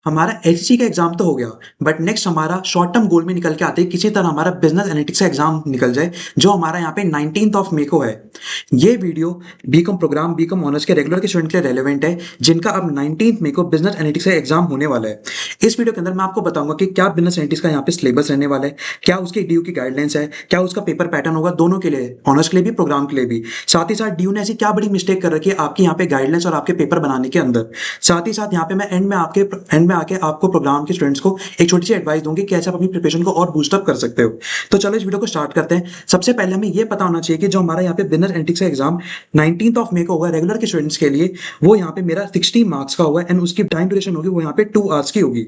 हमारा एचएससी का एग्जाम तो हो गया, बट नेक्स्ट हमारा शॉर्ट टर्म गोल में निकल के आते हैं किसी तरह हमारा बिजनेस एनालिटिक्स का एग्जाम निकल जाए, जो हमारा यहाँ पे 19th ऑफ मे को है। ये वीडियो बीकॉम ऑनर्स के रेगुलर के स्टूडेंट के लिए रेलेवेंट है, जिनका अब 19th मे को बिजनेस एनालिटिक्स का एग्जाम होने वाला है। इस वीडियो के अंदर मैं आपको बताऊंगा कि क्या बिजनेस एनालिटिक्स का यहाँ पे सिलेबस रहने वाला है, क्या उसकी ड्यू की गाइडलाइंस है, क्या उसका पेपर पैटर्न होगा, दोनों के लिए, ऑनर्स के लिए भी, प्रोग्राम के लिए भी। साथ ही साथ ड्यू ने ऐसी क्या बड़ी मिस्टेक कर रखी है आपकी यहाँ पे गाइडलाइंस और आपके पेपर बनाने के अंदर। साथ ही साथ यहाँ पे मैं एंड में आके आपको प्रोग्राम के स्टूडेंट्स को एक छोटी सी एडवाइस दूंगी कैसे आप अपनी प्रिपरेशन को और बूस्ट अप कर सकते हो। तो चलो इस वीडियो को स्टार्ट करते हैं। सबसे पहले हमें ये पता होना चाहिए कि जो हमारा यहाँ पे बिजनेस एनालिटिक्स का एग्जाम 19th ऑफ मे को होगा रेगुलर के स्टूडेंट्स के लिए, वो यहाँ पे मेरा 60 मार्क्स का होगा एंड उसकी टाइम ड्यूरेशन होगी वो यहाँ पे 2 आवर्स की होगी।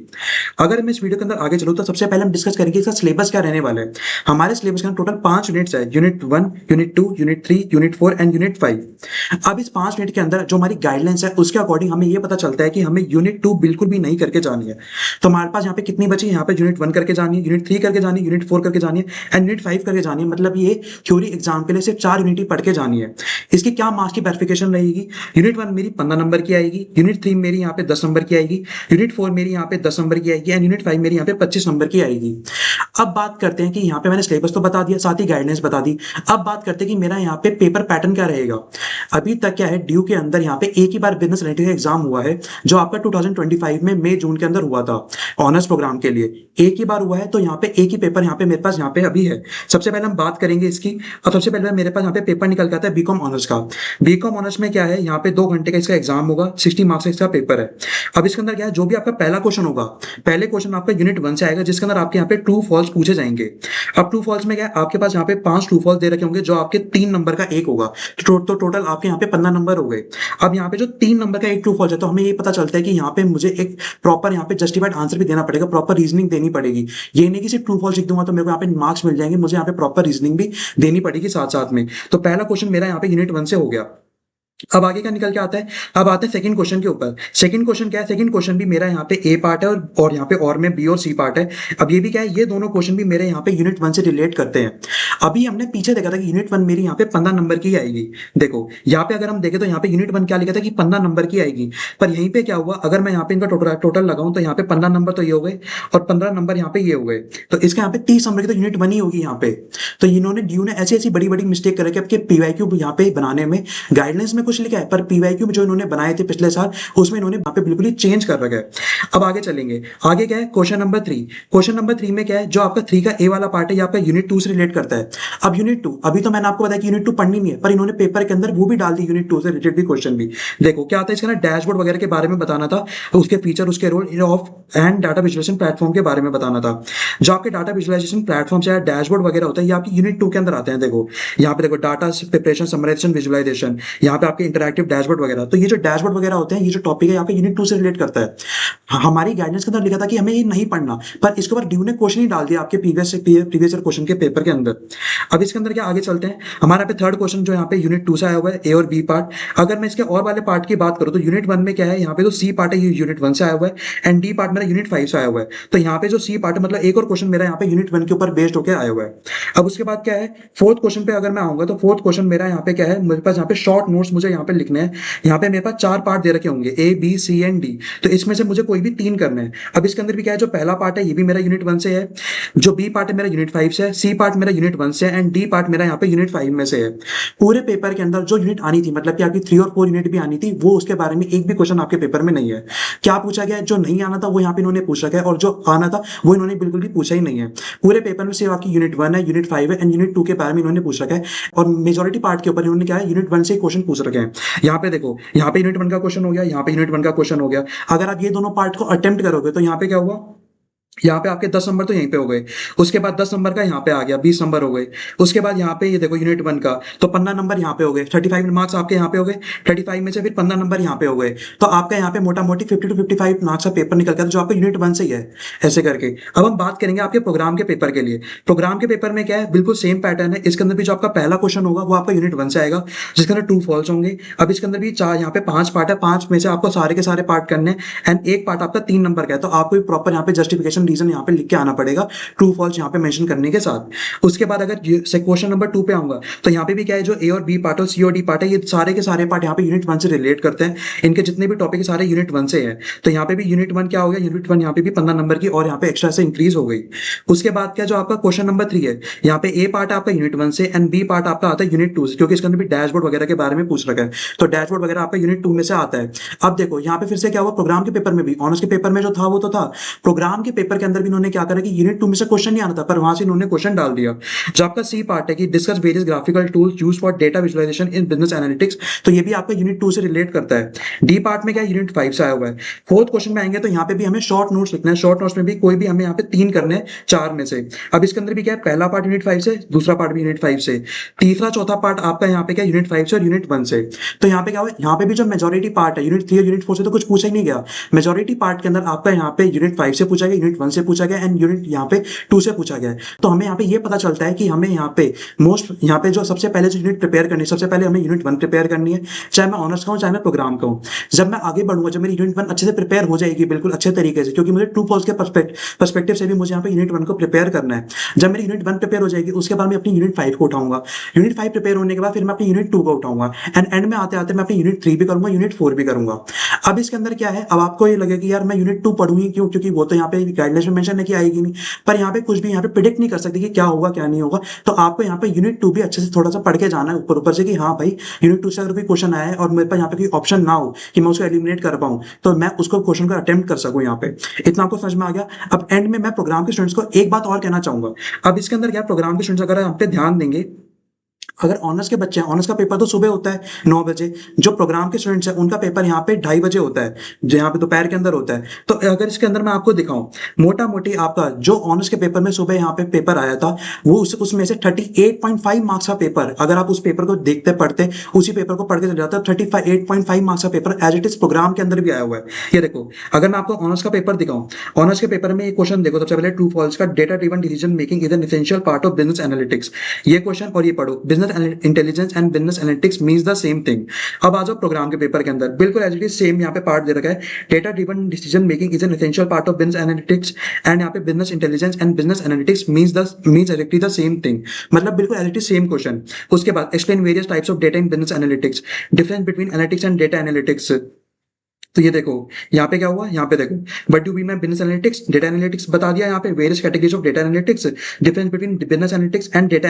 अगर मैं इस वीडियो के अंदर आगे चलूँ तो सबसे पहले हम डिस्कस करेंगे इसका सिलेबस क्या रहने वाला है। हमारे सिलेबस का टोटल 5 यूनिट्स है, unit 1, unit 2, unit 3, unit 4 and unit 5। अब इस 5 यूनिट के अंदर जो हमारी गाइडलाइंस है उसके अकॉर्डिंग हमें ये पता चलता है कि हमें यूनिट 2 बिल्कुल भी नहीं करके जानी है। तो हमारे पास यहाँ पे कितनी बची, यहाँ पे यूनिट 1 करके जानी है, यूनिट 3 करके जानी है, यूनिट 4 करके जानी है एंड यूनिट 5 करके जानी है। मतलब ये थ्योरी एग्जाम के लिए सिर्फ 4 यूनिट ही पढ़ के जानी है। इसकी क्या मार्क्स की वेरिफिकेशन रहेगी, यूनिट 1 मेरी 15 नंबर की आएगी, यूनिट 3 मेरी यहाँ पे 10 नंबर की आएगी, यूनिट 4 मेरी यहाँ पे 10 नंबर की आएगी एंड यूनिट 5 मेरी यहाँ पे 25 नंबर की आएगी। अब बात करते हैं कि यहाँ पे मैंने सिलेबस तो बता दिया, साथ ही गाइडलाइंस बता दी। अब बात करते हैं कि मेरा यहाँ पे पेपर पैटर्न क्या रहेगा। अभी तक क्या है, ड्यू के अंदर यहाँ पे एक ही बार बिजनेस एनालिटिक्स एग्जाम हुआ है, जो आपका 2025 में मई जून के अंदर हुआ था ऑनर्स प्रोग्राम के लिए। एक ही बार हुआ है, तो यहाँ पे एक ही पेपर यहाँ पे मेरे पास यहाँ पे अभी है। सबसे पहले हम बात करेंगे इसकी। और सबसे पहले मेरे पास यहाँ पे पेपर निकल के आता है बीकॉम ऑनर्स का। बीकॉम ऑनर्स में क्या है, यहाँ पे 2 घंटे का इसका एग्जाम होगा, 60 मार्क्स का इसका पेपर है। अब इसके अंदर क्या है, जो भी आपका पहला क्वेश्चन होगा, पहले क्वेश्चन आपका यूनिट 1 से आएगा, जिसके अंदर आपके यहाँ पे ट्रू फॉल्स पूछे जाएंगे। अब ट्रू फॉल्स में क्या है, आपके पास यहाँ पे 5 ट्रू फॉल्स दे रखे होंगे, जो आपके 3 नंबर का एक होगा। तो टोटल आपके यहाँ पे 15 नंबर हो गए। अब यहाँ पे जो 3 नंबर का एक ट्रू फॉल्स है, तो हमें ये पता चलता है कि यहाँ पे मुझे एक प्रॉपर यहाँ पे जस्टिफाइड आंसर भी देना पड़ेगा, प्रॉपर रीजनिंग देनी पड़ेगी। ये नहीं कि सिर्फ ट्रू फॉल्स लिख दूंगा तो मेरे को यहाँ पे मार्क्स मिल जाएंगे, मुझे यहाँ पे प्रॉपर रीजनिंग भी देनी पड़ेगी साथ साथ में। तो पहला क्वेश्चन मेरा यहाँ पे यूनिट 1 से हो गया। अब आगे क्या निकल के आता है, अब आते हैं सेकंड क्वेश्चन के ऊपर। सेकंड क्वेश्चन क्या है, सेकंड क्वेश्चन भी मेरा यहाँ पे ए पार्ट है और यहाँ पे और में बी और सी पार्ट है। अब ये भी क्या है, ये दोनों क्वेश्चन भी मेरे यहाँ पे यूनिट 1 से रिलेट करते हैं। अभी हमने पीछे देखा था कि यूनिट 1 मेरी यहाँ पे 15 नंबर की आएगी। देखो यहाँ पे अगर हम देखें तो यहाँ पे यूनिट 1 क्या लिखा था कि 15 नंबर की आएगी, पर यहीं पे क्या हुआ, अगर मैं यहाँ पे इनका टोटल लगाऊं तो यहाँ पे 15 नंबर तो ये हो गए और 15 नंबर यहाँ पे ये हो गए, तो इसके यहाँ पे 30 नंबर की तो यूनिट 1 ही होगी यहाँ पे। तो इन्होंने ड्यू ने ऐसी ऐसी बड़ी बड़ी मिस्टेक कर रखी है आपके पीवाईक्यू यहाँ पे बनाने में। गाइडलाइंस में कुछ लिखा है, पर पीवाईक्यू में जो इन्होंने बनाए थे पिछले साल, उसमें इन्होंने यहाँ पे बिल्कुल ही चेंज कर रखा है। अब आगे चलेंगे, आगे क्या है, क्वेश्चन नंबर 3। क्वेश्चन नंबर 3 में क्या है, जो आपका 3 का ए वाला पार्ट है, ये आपका यूनिट 2 से रिलेट करता है। अब यूनिट 2, अभी तो मैंने आपको बताया कि यूनिट 2 पढ़नी नहीं है, पर इन्होंने पेपर के अंदर वो भी डाल दी, यूनिट 2 से रिलेटेड भी क्वेश्चन भी। देखो क्या आता है, इसका ना डैशबोर्ड वगैरह के बारे में बताना था, उसके फीचर, उसके role of and data visualization platform के बारे में बताना था। जो आपके डाटा विजुअलाइजेशन प्लेटफॉर्म से डैशबोर्ड वगैरह होता है, ये आपकी यूनिट 2 के अंदर आते हैं। देखो यहाँ पे देखो, डाटा प्रिपरेशन, समराइजेशन, विजुअलाइजेशन, यहाँ पे आपके इंटरैक्टिव डैशबोर्ड वगैरह। तो ये जो डैशबोर्ड वगैरह होते हैं, ये जो टॉपिक है यहाँ पे यूनिट 2 से रिलेट करता है। हमारी गाइडेंस के अंदर लिखा था कि हमें ये नहीं पढ़ना, पर इसके ऊपर ड्यू ने क्वेश्चन ही डाल दिया आपके प्रीवियस ईयर क्वेश्चन के पेपर के अंदर। अब इसके अंदर क्या, आगे चलते हैं। हमारा पे थर्ड क्वेश्चन जो यहाँ पे यूनिट 2 से आया हुआ है, ए और बी पार्ट। अगर मैं इसके और वाले पार्ट की बात करूँ तो यूनिट 1 में क्या है, यहाँ पे जो सी पार्ट है ये यूनिट 1 से आया हुआ है एंड डी पार्ट मेरा यूनिट 5 से आया हुआ है। तो यहाँ पे जो सी पार्ट है, मतलब एक और क्वेश्चन मेरा यहाँ पे यूनिट 1 के ऊपर बेस्ड होकर आया हुआ है। अब उसके बाद क्या है, फोर्थ क्वेश्चन पे अगर मैं आऊंगा तो फोर्थ क्वेश्चन मेरा यहाँ पे क्या है, मेरे पास यहाँ पे शॉर्ट नोट्स मुझे यहाँ पे लिखने हैं। यहाँ पे मेरे पास 4 पार्ट दे रखे होंगे, a b c and d, तो इसमें से मुझे कोई भी 3 करने हैं। अब इसके अंदर भी क्या है, जो पहला पार्ट है ये भी मेरा यूनिट 1 से है, जो बी पार्ट है मेरा यूनिट 5 से है, सी पार्ट मेरा यूनिट 1 से है एंड डी पार्ट मेरा यहाँ पे यूनिट 5 में से है। पूरे पेपर के अंदर जो यूनिट आनी थी, मतलब कि आपकी 3 और 4 यूनिट भी आनी थी, वो उसके बारे में एक भी क्वेश्चन आपके पेपर में नहीं है। क्या पूछा गया है, जो नहीं आना था वो यहाँ पे इन्होंने पूछा गया, और जो आना था वो इन्होंने बिल्कुल भी पूछा ही नहीं है। पूरे पेपर में सिर्फ आपकी यूनिट 1 है, यूनिट 5 है एंड यूनिट 2 के बारे में इन्होंने पूछ रखा है, और मेजोरिटी पार्ट के ऊपर इन्होंने क्या है, यूनिट 1 से क्वेश्चन पूछ रखे हैं। यहाँ पे देखो, यहाँ पे यूनिट 1 का क्वेश्चन हो गया, यहाँ पे यूनिट 1 का क्वेश्चन हो गया। अगर आप ये दोनों पार्ट को अटेम्प्ट करोगे तो यहाँ पे क्या हुआ, यहाँ पे आपके 10 नंबर तो यहीं पे हो गए, उसके बाद 10 नंबर का यहाँ पे आ गया, 20 नंबर हो गए। उसके बाद यहाँ पे ये देखो यूनिट 1 का तो 15 नंबर यहाँ पे हो गए, 35 मार्क्स आपके यहाँ पे हो गए, 35 में से फिर 15 नंबर यहाँ पे हो गए। तो आपका यहाँ पे मोटा मोटी 50 to 55 मार्क्स का पेपर निकल गया, जो आपका यूनिट 1 से ही है। ऐसे करके अब हम बात करेंगे आपके प्रोग्राम के पेपर के लिए। प्रोग्राम के पेपर में क्या है, बिल्कुल सेम पैटर्न है। इसके अंदर भी जो आपका पहला क्वेश्चन होगा वो आपका यूनिट 1 से आएगा, जिसके अंदर ट्रू फॉल्स होंगे। अब इसके अंदर भी चार, यहाँ पे 5 पार्ट है, 5 में से आपको सारे के सारे पार्ट करने हैं एंड एक पार्ट आपका 3 नंबर का है, तो आपको प्रॉपर यहाँ पे जस्टिफिकेशन रीजन यहाँ पे लिख के आना पड़ेगा, ट्रू फॉल्स यहाँ पे मेंशन करने के साथ। उसके बाद अगर क्वेश्चन नंबर 2 पे आऊंगा तो यहाँ पे भी क्या है, जो ए और बी पार्ट और सी और डी पार्ट है, ये सारे के सारे पार्ट यहाँ पे यूनिट 1 से रिलेट करते हैं। इनके जितने भी टॉपिक सारे यूनिट 1 से है, तो यहाँ पे भी यूनिट 1 क्या हो गया, यूनिट 1 यहाँ पे भी 15 नंबर की और यहाँ पे एक्स्ट्रा से इंक्रीज हो गई। उसके बाद क्या, जो आपका क्वेश्चन नंबर 3 है, यहाँ पे ए पार्ट आपका यूनिट 1 से एंड बी पार्ट आपका आता है यूनिट 2 से, क्योंकि इसके अंदर भी डैशबोर्ड वगैरह के बारे में पूछ रखा है, तो डैशबोर्ड वगैरह आपका यूनिट 2 में से आता है। अब देखो यहाँ पे फिर से क्या हुआ, प्रोग्राम के पेपर में भी, ऑनर्स के पेपर में जो था वो तो था, प्रोग्राम के पेपर के अंदर भी इन्होंने क्या करा कि यूनिट 2 में से क्वेश्चन नहीं आना था, पर वहां से इन्होंने क्वेश्चन डाल दिया। जो आपका सी पार्ट है कि discuss various graphical tools used for data visualization in business analytics, तो ये भी आपका यूनिट 2 से रिलेट करता है। डी पार्ट में क्या यूनिट 5 से आया हुआ है। फोर्थ क्वेश्चन में आएंगे तो यहाँ पे भी हमें शॉर्ट नोट्स लिखना है, शॉर्ट नोट्स में भी कोई भी हमें यहाँ पे 3 करने हैं 4 में से। अब इसके अंदर भी क्या है, पहला पार्ट यूनिट 5 से, दूसरा पार्ट भी यूनिट 5 से, तीसरा चौथा पार्ट आपका यहाँ पे क्या यूनिट 5 से और यूनिट 1 से। तो यहाँ पे क्या हुआ, यहाँ पे भी जो मेजोरिटी पार्ट है यूनिट 3 और यूनिट 4 से तो कुछ पूछा ही नहीं गया। मेजोरिटी पार्ट के अंदर आपका यहाँ पे यूनिट 5 से पूछा गया, यूनिट 1 से पूछा गया एंड यूनिट यहाँ पे 2 से पूछा गया है। तो हमें यहाँ पे ये पता चलता है कि हमें यहाँ पे मोस्ट, यहाँ पे जो सबसे पहले जो यूनिट प्रिपेयर करनी है, सबसे पहले हमें यूनिट 1 प्रिपेयर करनी है, चाहे मैं ऑनर्स का हूँ चाहे मैं प्रोग्राम का हूँ। जब मैं आगे बढ़ूंगा, जब मेरी यूनिट 1 अच्छे से प्रिपेयर हो जाएगी बिल्कुल अच्छे तरीके से, क्योंकि मुझे ट्रू फॉल्स के पर्सपेक्टिव से भी मुझे यहाँ पे यूनिट 1 को प्रिपेयर करना है। जब मेरी यूनिट 1 प्रिपेयर हो जाएगी, उसके बाद मैं अपनी यूनिट 5 को उठाऊंगा, यूनिट 5 प्रिपेयर होने के बाद फिर मैं अपनी यूनिट 2 को उठाऊंगा एंड में आते आते मैं अपनी यूनिट 3 भी करूंगा, यूनिट 4 भी करूंगा। अब इसके अंदर क्या है, अब आपको ये लगेगा कि यार मैं यूनिट 2 पढ़ूंगी क्यों, क्योंकि वो तो यहाँ पे गाइडलाइंस में मेंशन है कि आएगी नहीं, पर यहाँ पे कुछ भी यहाँ पे प्रिडिक्ट नहीं कर सकती कि क्या होगा क्या नहीं होगा। तो आपको यहाँ पे यूनिट 2 भी अच्छे से थोड़ा सा पढ़ के जाना है ऊपर ऊपर से, कि हाँ भाई यूनिट 2 से अगर कोई क्वेश्चन आया है और मेरे पास यहाँ पे कोई ऑप्शन ना हो कि मैं उसको एलिमिनेट कर पाऊँ, तो मैं उसको क्वेश्चन को अटेम्प्ट कर सकूँ यहाँ पे। इतना आपको समझ में आ गया। अब एंड में मैं प्रोग्राम के स्टूडेंट्स को एक बात और कहना चाहूंगा। अब इसके अंदर क्या, प्रोग्राम के स्टूडेंट्स अगर हम पे ध्यान देंगे, अगर ऑनर्स के बच्चे हैं, ऑनर्स का पेपर तो सुबह होता है 9 बजे, जो प्रोग्राम के स्टूडेंट्स हैं उनका पेपर यहाँ पे 2:30 बजे होता है, जो यहाँ पे दोपहर के अंदर होता है। तो अगर इसके अंदर मैं आपको दिखाऊं, मोटा मोटी आपका जो ऑनर्स के पेपर में सुबह यहाँ पे पेपर आया था, वो उसमें से 38.5 मार्क्स का पेपर, अगर आप उस पेपर को देखते पढ़ते, उसी पेपर को पढ़ के चले जाते, 38.5 मार्क्स का paper as it is program के अंदर भी आया हुआ है। ये देखो, अगर मैं आपको ऑनर्स का पेपर दिखाऊं, ऑनर्स के पेपर में ये क्वेश्चन देखो, सबसे पहले ट्रू फॉल्स का, data driven decision making is an essential part of business analytics, ये क्वेश्चन और ये पढ़ो, business intelligence and business analytics means the same thing. अब आ जाओ प्रोग्राम के पेपर के अंदर, बिल्कुल एज इट इज सेम यहाँ पे पार्ट दे रखा है, data driven decision making is an essential part of business analytics and यहाँ पे business intelligence and business analytics means actually the same thing, मतलब बिल्कुल as it is same question. उसके बाद explain various types of data in business analytics, difference between analytics and data analytics. तो ये देखो यहाँ पे क्या हुआ, यहाँ पे देखो, बट डू वी मैं बिजनेस एनालिटिक्स डेटा एनालिटिक्स बता दिया, यहाँ पे various categories of data analytics, difference between business analytics and data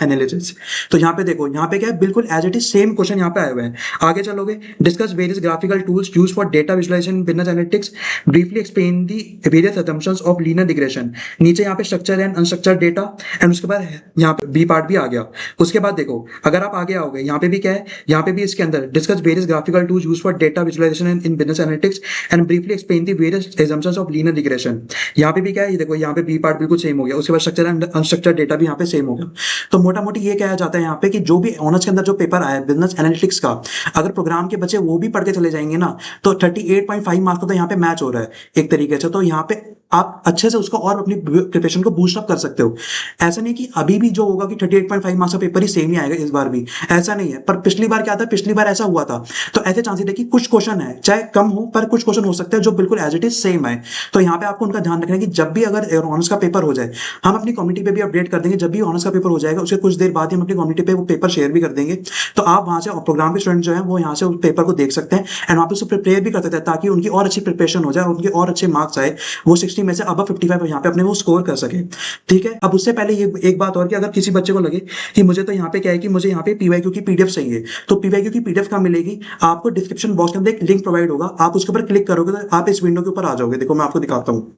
analysis. तो यहाँ पे देखो, यहाँ पे क्या है, बिल्कुल as it is same question यहाँ पे आए हुए हैं। आगे चलोगे, discuss various graphical tools use for data visualization business analytics, briefly explain the various assumptions of linear regression. नीचे यहाँ पे structure and unstructured data and उसके बाद यहाँ पे बी पार्ट भी आ गया। उसके बाद देखो, अगर आप आगे आओगे, यहाँ पे भी क्या है, यहाँ पे भी इसके अंदर discuss various graphical tools use for data visualization in business analytics and briefly explain the various assumptions of linear regression। यहाँ पे भी क्या है, ये देखो, यहाँ पे बी पार्ट बिल्कुल सेम हो गया। उसके बाद स्ट्रक्चर एंड अनस्ट्रक्चर्ड डेटा भी यहाँ पे सेम हो गया। तो मोटा मोटी ये कहा जाता है यहाँ पे कि जो भी ऑनर्स के अंदर जो पेपर आया है बिजनेस एनालिटिक्स का, अगर प्रोग्राम के बच्चे वो भी पढ़ के चले जाएंगे ना, तो 38.5 मार्क्स का तो यहाँ पे मैच हो रहा है एक तरीके से। तो यहाँ पे आप अच्छे से उसको और अपनी प्रिपरेशन को बूस्ट अप कर सकते हो। ऐसा नहीं कि अभी भी जो होगा कि 38.5 मार्क्स का पेपर ही सेम ही आएगा इस बार भी, ऐसा नहीं है। पर पिछली बार क्या था, पिछली बार ऐसा हुआ था। तो ऐसे चांसेस है कि कुछ क्वेश्चन है, चाहे कम हो, पर कुछ क्वेश्चन हो सकते हैं जो बिल्कुल एज इट इज सेम है। तो यहाँ पे आपको उनका ध्यान रखना है कि जब भी अगर ऑनर्स का पेपर हो जाए, हम अपनी कम्युनिटी पे भी अपडेट कर देंगे। जब भी ऑनर्स का पेपर हो जाएगा, उसके कुछ देर बाद ही हम अपनी कम्युनिटी पे वो पेपर शेयर भी कर देंगे। तो आप वहां से प्रोग्राम के स्टूडेंट जो है वो यहाँ से उस पेपर को देख सकते हैं एंड वहाँ पे उसको प्रिपेयर भी कर सकते हैं, ताकि उनकी और अच्छी प्रिपरेशन हो जाए, उनके और अच्छे मार्क्स आए, वो 60 में से अब 55 यहाँ पे अपने वो स्कोर कर सके। ठीक है। अब उससे पहले ये एक बात और कि अगर किसी बच्चे को लगे कि मुझे तो यहाँ पे क्या है कि मुझे यहाँ पे पीवाईक्यू की पीडीएफ चाहिए, तो पीवाईक्यू की पीडीएफ कहाँ मिलेगी, आपको डिस्क्रिप्शन बॉक्स के अंदर एक लिंक प्रोवाइड होगा, आप उसके ऊपर क्लिक करोगे तो आप इस विंडो के ऊपर आ जाओगे। देखो मैं आपको दिखाता हूँ,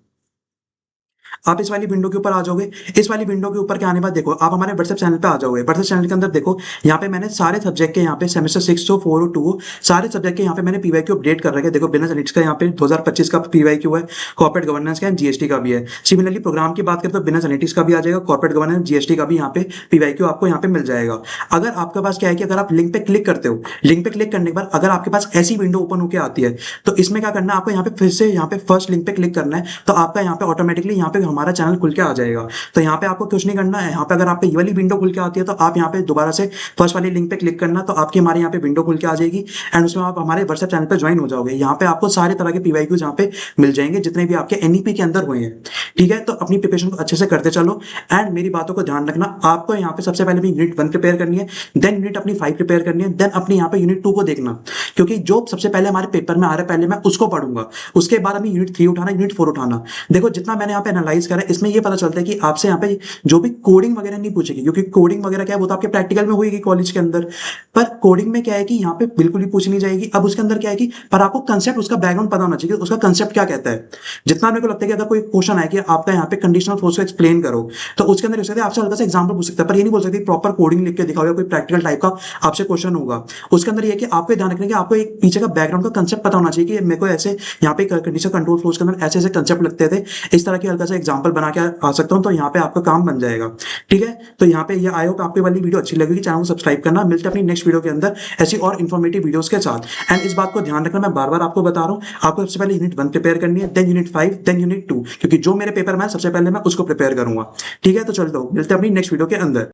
आप इस वाली विंडो के ऊपर आ जाओगे। इस वाली विंडो के ऊपर के आने बाद देखो, आप हमारे व्हाट्सएप चैनल पे आ जाओगे। व्हाट्सएप चैनल के अंदर देखो, यहाँ पे मैंने सारे सब्जेक्ट के, यहाँ पे सेमेस्टर 6 हो 4 हो 2 हो, सारे सब्जेक्ट के यहाँ पे मैंने पीवाईक्यू अपडेट कर रखे। देखो बिजनेस एनालिटिक्स का यहाँ पे 2025 का पीवाईक्यू है, कॉर्पोरेट गवर्नेंस का, जीएसटी का भी है। सिमिलरली प्रोग्राम की बात करें तो बिजनेस एनालिटिक्स का भी आ जाएगा, कॉर्पोरेट गवर्नेंस, जीएसटी का भी यहाँ पे पीवाईक्यू आपको यहाँ पे मिल जाएगा। अगर आपके पास क्या है कि अगर आप लिंक पे क्लिक करते हो, लिंक पे क्लिक करने के बाद अगर आपके पास ऐसी विंडो ओपन होकर आती है, तो इसमें क्या करना है, आपको यहाँ पे फिर से यहाँ पे फर्स्ट लिंक पे क्लिक करना है। तो आपका यहाँ पे ऑटोमेटिकली यहाँ पे हमारा चैनल खुल के आ जाएगा। तो यहाँ पे आपको कुछ नहीं करना है, यहाँ पे अगर आप पे ये वाली विंडो खुल के आती है तो आप यहाँ पे दोबारा से फर्स्ट वाली लिंक पे क्लिक करना, तो आपकी हमारे यहाँ पे विंडो खुल के आ जाएगी एंड उसमें आप हमारे व्हाट्सएप चैनल पे ज्वाइन हो जाओगे। यहाँ पे आपको सारे तरह के पीवाईक्यूज यहाँ पे मिल जाएंगे जितने भी आपके एनईपी के अंदर हुए हैं। ठीक है, तो अपनी प्रिपरेशन को अच्छे से करते चलो एंड मेरी बातों को ध्यान रखना। आपको यहाँ पे सबसे पहले भी यूनिट 1 प्रिपेयर करनी है, देन यूनिट अपनी 5 प्रिपेयर करनी है, देन अपनी यहाँ पे यूनिट 2 को देखना, क्योंकि जो सबसे पहले हमारे पेपर में आ रहा है पहले मैं उसको पढ़ूंगा, उसके बाद हमें यूनिट 3 उठाना, यूनिट 4 उठाना। देखो जितना मैंने यहाँ पे एनालाइज करा इसमें ये पता चलता है कि आपसे यहाँ पे जो भी कोडिंग वगैरह नहीं पूछेगी, क्योंकि कोडिंग वगैरह क्या है वो तो आपके प्रैक्टिकल में होगी कॉलेज के अंदर, पर कोडिंग में क्या है कि यहाँ पे बिल्कुल भी पूछी नहीं जाएगी। अब उसके अंदर क्या है कि पर आपको कंसेप्ट उसका बैकग्राउंड पता होना चाहिए कि उसका कंसेप्ट क्या कहता है। जितना मेरे को लगता है कि अगर कोई क्वेश्चन है कि आपका यहाँ पे कंडीशनल फोर्स को एक्सप्लेन करो, तो उसके अंदर हो सकता है आपसे हल्का सा एग्जांपल पूछ सकता है, पर ये नहीं बोल सकते प्रॉपर कोडिंग लिख के दिखाओ या कोई प्रैक्टिकल टाइप का आपसे क्वेश्चन होगा। उसके अंदर ये है कि आपको ध्यान रखना है कि आपको एक पीछे का बैकग्राउंड का कंसेप्ट पता होना चाहिए कि मेरे को ऐसे यहाँ पे कंडीशन कंट्रोल फ्लोज के अंदर ऐसे ऐसे कंसेप्ट लगते थे, इस तरह की हल्का सा एग्जांपल बना के आ सकता हूँ, तो यहाँ पे आपका काम बन जाएगा। ठीक है, तो यहाँ पे ये आई होप आपको वाली वीडियो अच्छी लगेगी, चैनल को सब्सक्राइब करना। मिलते हैं अपनी नेक्स्ट वीडियो के अंदर ऐसी और इन्फॉर्मेटिव वीडियोस के साथ। एंड इस बात को ध्यान रखना, मैं बार बार आपको बता रहा हूँ, आपको सबसे पहले यूनिट 1 प्रिपेयर करनी है, देन यूनिट 5, देन यूनिट 2, क्योंकि जो मेरे पेपर में है सबसे पहले मैं उसको प्रिपेयर करूंगा। ठीक है, तो चलते हो मिलते हैं अपनी नेक्स्ट वीडियो के अंदर।